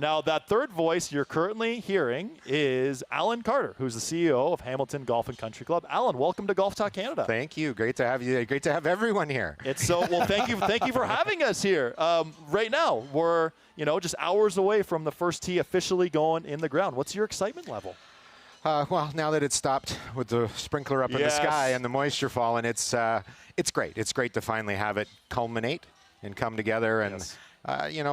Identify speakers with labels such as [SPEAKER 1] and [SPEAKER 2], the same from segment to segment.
[SPEAKER 1] Now, that third voice you're currently hearing is Alan Carter, who's the CEO of Hamilton Golf and Country Club. Alan, welcome to Golf Talk Canada.
[SPEAKER 2] Thank you. Great to have you. Great to have everyone here.
[SPEAKER 1] It's so well. Thank you for having us here. Right now, we're just hours away from the first tee officially going in the ground. What's your excitement level?
[SPEAKER 2] Well, now that it's stopped with the sprinkler up in the sky and the moisture falling, it's great. It's great to finally have it culminate and come together. And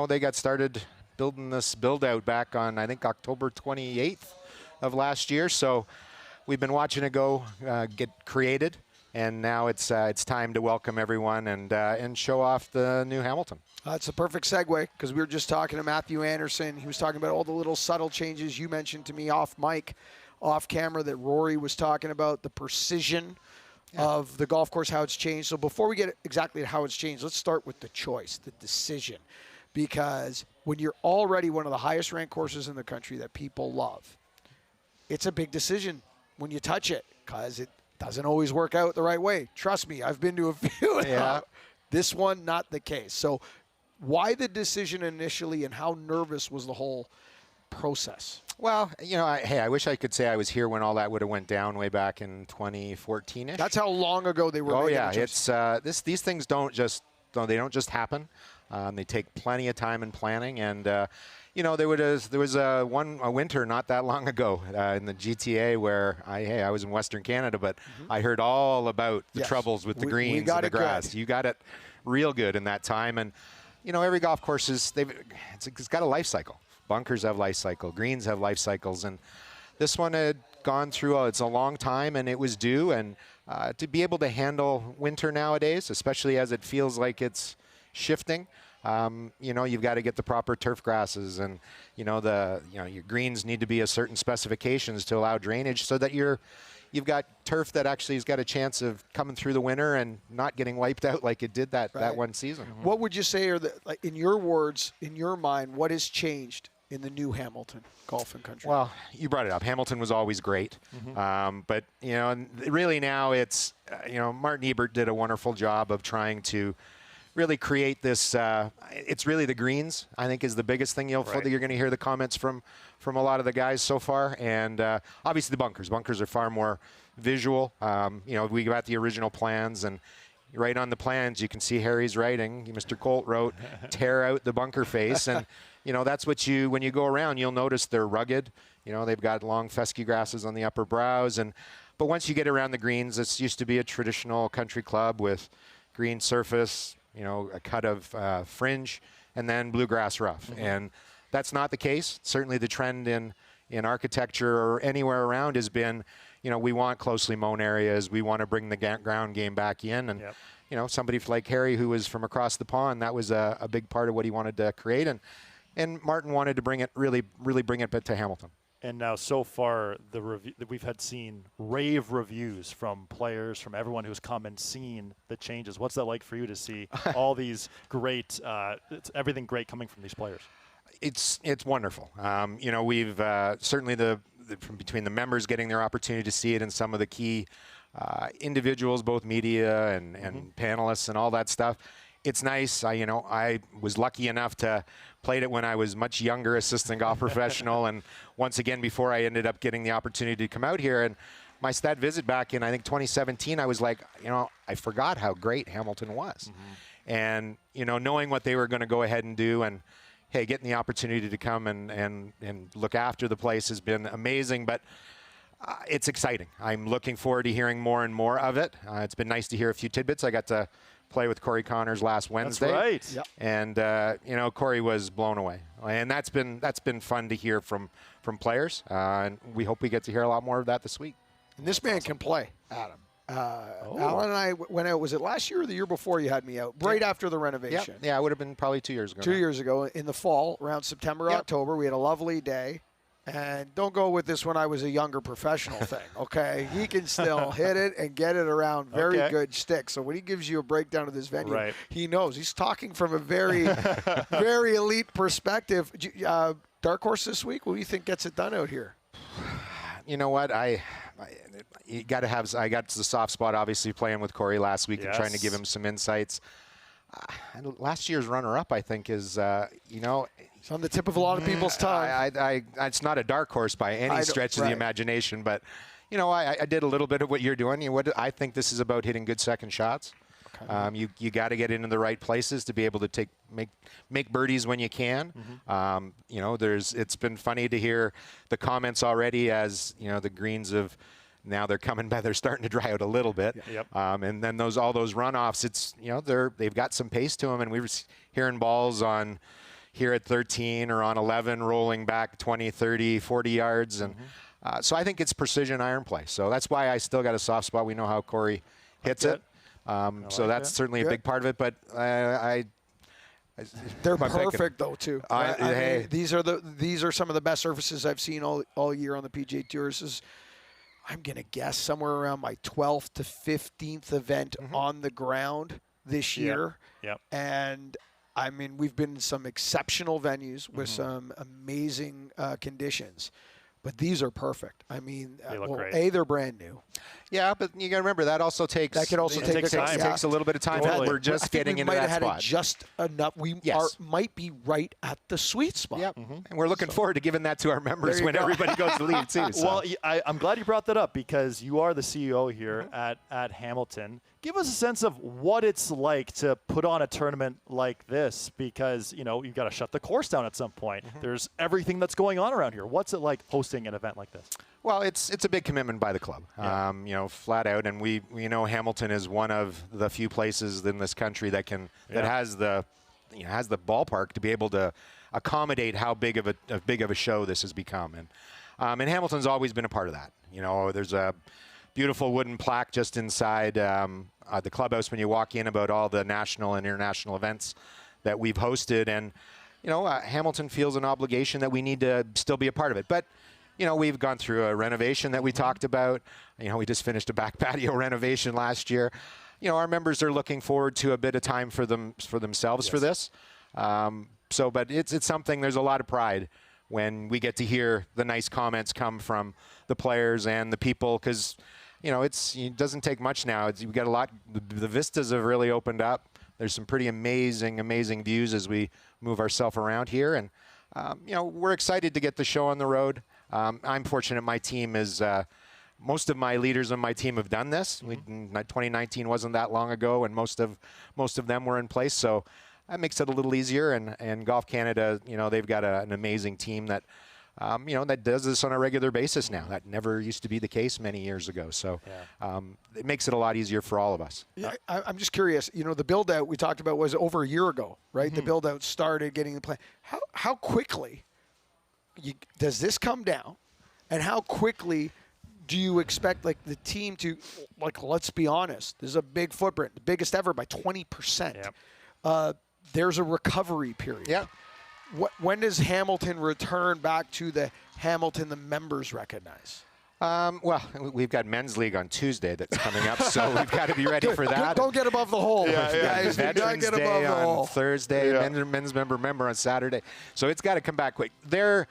[SPEAKER 2] they got started building this build out back on, I think, October 28th of last year. So we've been watching it go get created, and now it's time to welcome everyone and show off the new Hamilton.
[SPEAKER 3] That's a perfect segue, because we were just talking to Matthew Anderson. He was talking about all the little subtle changes you mentioned to me off mic, off camera, that Rory was talking about, the precision of the golf course, how it's changed. So before we get exactly how it's changed, let's start with the choice, the decision. Because when you're already one of the highest ranked courses in the country that people love, it's a big decision when you touch it, because it doesn't always work out the right way. Trust me, I've been to a few. This one, not the case. So why the decision initially, and how nervous was the whole process?
[SPEAKER 2] Well, hey, I wish I could say I was here when all that would have went down way back in 2014-ish.
[SPEAKER 3] That's how long ago they were.
[SPEAKER 2] Oh yeah, it's these things don't just happen. They take plenty of time and planning, and there was a winter not that long ago in the GTA where I was in Western Canada, but I heard all about the troubles with the greens and the grass. You got it real good in that time, and every golf course it's got a life cycle. Bunkers have life cycle, greens have life cycles, and this one had gone through it's a long time, and it was due. And to be able to handle winter nowadays, especially as it feels like it's shifting, you've got to get the proper turf grasses, and your greens need to be a certain specifications to allow drainage, so that you've got turf that actually has got a chance of coming through the winter and not getting wiped out like it did that one season.
[SPEAKER 3] What would you say are in your words, in your mind, what has changed in the new Hamilton Golf and Country?
[SPEAKER 2] Well, you brought it up. Hamilton was always great. But, really now it's, Martin Ebert did a wonderful job of trying to really create this. It's really the greens, I think, is the biggest thing you're going to hear the comments from a lot of the guys so far. And obviously the bunkers. Bunkers are far more visual. We got the original plans, and right on the plans you can see Harry's writing. Mr. Colt wrote, "Tear out the bunker face." And that's what when you go around, you'll notice they're rugged. They've got long fescue grasses on the upper brows. But once you get around the greens, this used to be a traditional country club with green surface, a cut of fringe, and then bluegrass rough. And that's not the case. Certainly the trend in architecture or anywhere around has been, we want closely mown areas. We want to bring the ground game back in. And, somebody like Harry, who was from across the pond, that was a big part of what he wanted to create. And Martin wanted to bring it, really bring it to Hamilton.
[SPEAKER 1] And now, so far, we've seen rave reviews from players, from everyone who's come and seen the changes. What's that like for you to see all these great, everything great coming from these players?
[SPEAKER 2] It's wonderful. We've certainly from between the members getting their opportunity to see it, and some of the key individuals, both media and panelists and all that stuff. It's nice. I was lucky enough to played it when I was much younger, assistant golf professional, and once again before I ended up getting the opportunity to come out here. And my stat visit back in, I think, 2017, I was like, I forgot how great Hamilton was. And knowing what they were going to go ahead and do, and hey, getting the opportunity to come and look after the place has been amazing. But it's exciting. I'm looking forward to hearing more and more of it. It's been nice to hear a few tidbits. I got to play with Corey Connors last Wednesday.
[SPEAKER 1] That's right.
[SPEAKER 2] Yep. And Corey was blown away, and that's been fun to hear from players. And we hope we get to hear a lot more of that this week.
[SPEAKER 3] And this man can play, Adam. Alan and I went out. Was it last year or the year before you had me out? Right after the renovation.
[SPEAKER 2] Yeah, it would have been probably 2 years ago.
[SPEAKER 3] 2 years ago in the fall, around September, October. We had a lovely day. And don't go with this when I was a younger professional thing, okay? He can still hit it and get it around very good sticks. So when he gives you a breakdown of this venue, he knows. He's talking from a very, very elite perspective. Dark horse this week, what do you think gets it done out here?
[SPEAKER 2] You know what? I got the soft spot, obviously, playing with Corey last week and trying to give him some insights. And last year's runner-up, I think, is,
[SPEAKER 3] It's on the tip of a lot of people's tongue.
[SPEAKER 2] it's not a dark horse by any stretch of the imagination, but, I did a little bit of what you're doing. I think this is about hitting good second shots. Okay. You got to get into the right places to be able to make birdies when you can. It's been funny to hear the comments already as, the greens have now they're coming back. They're starting to dry out a little bit.
[SPEAKER 1] Yep.
[SPEAKER 2] And then all those runoffs, it's, they've got some pace to them. And we were hearing balls on here at 13 or on 11 rolling back 20, 30, 40 yards. And so I think it's precision iron play. So that's why I still got a soft spot. We know how Corey hits it. So that's certainly a big part of it. But
[SPEAKER 3] they're perfect though too. These are some of the best surfaces I've seen all year on the PGA Tour. I'm going to guess somewhere around my 12th to 15th event on the ground this year.
[SPEAKER 1] Yep.
[SPEAKER 3] And I mean, we've been in some exceptional venues with some amazing conditions. But these are perfect. I mean, they're brand new.
[SPEAKER 2] Yeah, but you got to remember that also takes.
[SPEAKER 3] That could also take
[SPEAKER 1] time.
[SPEAKER 3] It
[SPEAKER 2] takes a little bit of time.
[SPEAKER 1] Totally.
[SPEAKER 2] We're just getting into that spot.
[SPEAKER 3] We might have had it just enough. We might be right at the sweet spot.
[SPEAKER 2] Yep. And we're looking forward to giving that to our members when everybody goes to leave too. So.
[SPEAKER 1] Well, I'm glad you brought that up because you are the CEO here at Hamilton. Give us a sense of what it's like to put on a tournament like this because, you've got to shut the course down at some point. There's everything that's going on around here. What's it like hosting an event like this?
[SPEAKER 2] Well, it's a big commitment by the club, flat out. And we know Hamilton is one of the few places in this country that has the ballpark to be able to accommodate how big of a show this has become. And Hamilton's always been a part of that. There's a beautiful wooden plaque just inside the clubhouse when you walk in about all the national and international events that we've hosted. And, Hamilton feels an obligation that we need to still be a part of it. But, we've gone through a renovation that we talked about. We just finished a back patio renovation last year. Our members are looking forward to a bit of time for themselves for this. But it's something, there's a lot of pride when we get to hear the nice comments come from the players and the people because, it doesn't take much now. We've got a lot. The vistas have really opened up. There's some pretty amazing views as we move ourselves around here. And, we're excited to get the show on the road. I'm fortunate my team is most of my leaders on my team have done this. 2019 wasn't that long ago, and most of them were in place. So that makes it a little easier. And Golf Canada, they've got an amazing team that that does this on a regular basis now. That never used to be the case many years ago. So it makes it a lot easier for all of us.
[SPEAKER 3] Yeah, I'm just curious. The build-out we talked about was over a year ago, right? The build-out started getting the plan. How quickly does this come down, and how quickly do you expect the team to let's be honest, this is a big footprint, the biggest ever by 20%.
[SPEAKER 1] Yep.
[SPEAKER 3] There's a recovery period.
[SPEAKER 2] Yeah.
[SPEAKER 3] When does Hamilton return back to the Hamilton the members recognize?
[SPEAKER 2] Well, we've got men's league on Tuesday that's coming up, so we've got to be ready for that.
[SPEAKER 3] Don't get above the hole, guys.
[SPEAKER 2] Veterans Day on Thursday, men's member on Saturday. So it's got to come back quick. They've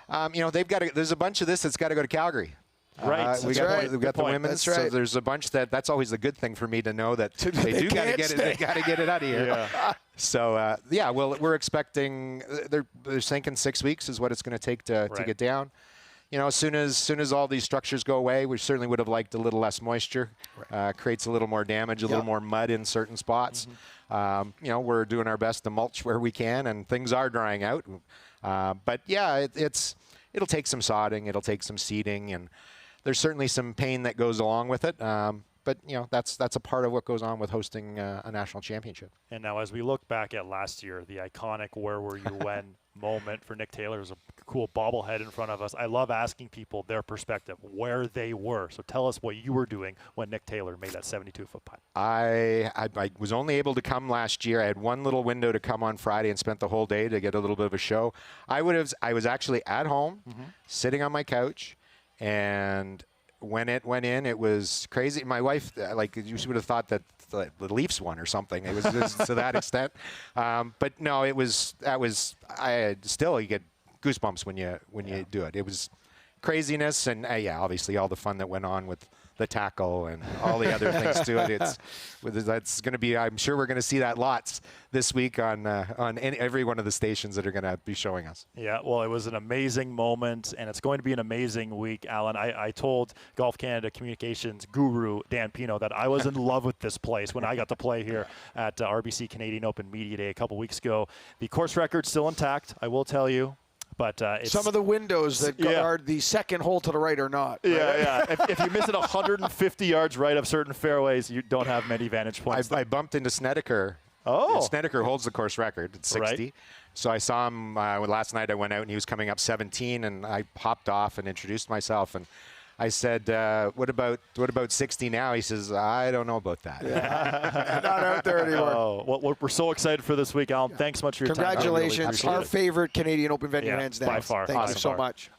[SPEAKER 2] got to. There's a bunch of this that's got to go to Calgary.
[SPEAKER 1] Right.
[SPEAKER 2] We've got the women's.
[SPEAKER 3] That's right.
[SPEAKER 2] So there's a bunch that's always the good thing for me to know that they do got to get it. They got to get it out of here.
[SPEAKER 1] Yeah.
[SPEAKER 2] So we're expecting. They're thinking 6 weeks is what it's going to take to get down. As soon as all these structures go away, we certainly would have liked a little less moisture. Creates a little more damage, a little more mud in certain spots. We're doing our best to mulch where we can, and things are drying out. But it'll take some sodding, it'll take some seeding, and there's certainly some pain that goes along with it. But that's a part of what goes on with hosting a national championship.
[SPEAKER 1] And now, as we look back at last year, the iconic "Where were you when" moment for Nick Taylor is a cool bobblehead in front of us. I love asking people their perspective, where they were. So tell us what you were doing when Nick Taylor made that 72-foot putt.
[SPEAKER 2] I was only able to come last year. I had one little window to come on Friday and spent the whole day to get a little bit of a show. I was actually at home, sitting on my couch, and when it went in, it was crazy. My wife, you would have thought that the Leafs won or something. It was just to that extent. But no, you get goosebumps when you do it. It was craziness, and obviously all the fun that went on with the tackle and all the other things to it. That's going to be. I'm sure we're going to see that lots this week on every one of the stations that are going to be showing us.
[SPEAKER 1] Yeah, well, it was an amazing moment, and it's going to be an amazing week, Alan. I told Golf Canada communications guru Dan Pino that I was in love with this place when I got to play here at RBC Canadian Open Media Day a couple weeks ago. The course record's still intact, I will tell you. But it's
[SPEAKER 3] some of the windows that guard the second hole to the right are not. Right?
[SPEAKER 1] Yeah. If you miss it 150 yards right of certain fairways, you don't have many vantage points.
[SPEAKER 2] I bumped into Snedeker.
[SPEAKER 1] Oh.
[SPEAKER 2] And Snedeker holds the course record at 60.
[SPEAKER 1] Right.
[SPEAKER 2] So I saw him last night. I went out and he was coming up 17, and I hopped off and introduced myself. And I said, what about 60 now? He says, I don't know about that.
[SPEAKER 3] Yeah. Not out there anymore.
[SPEAKER 1] Oh, well, we're so excited for this week, Alan. Thanks so much for your
[SPEAKER 3] Congratulations.
[SPEAKER 1] time.
[SPEAKER 3] Our favorite Canadian Open venue, hands down.
[SPEAKER 1] By far.
[SPEAKER 3] Thank
[SPEAKER 1] awesome.
[SPEAKER 3] you so much.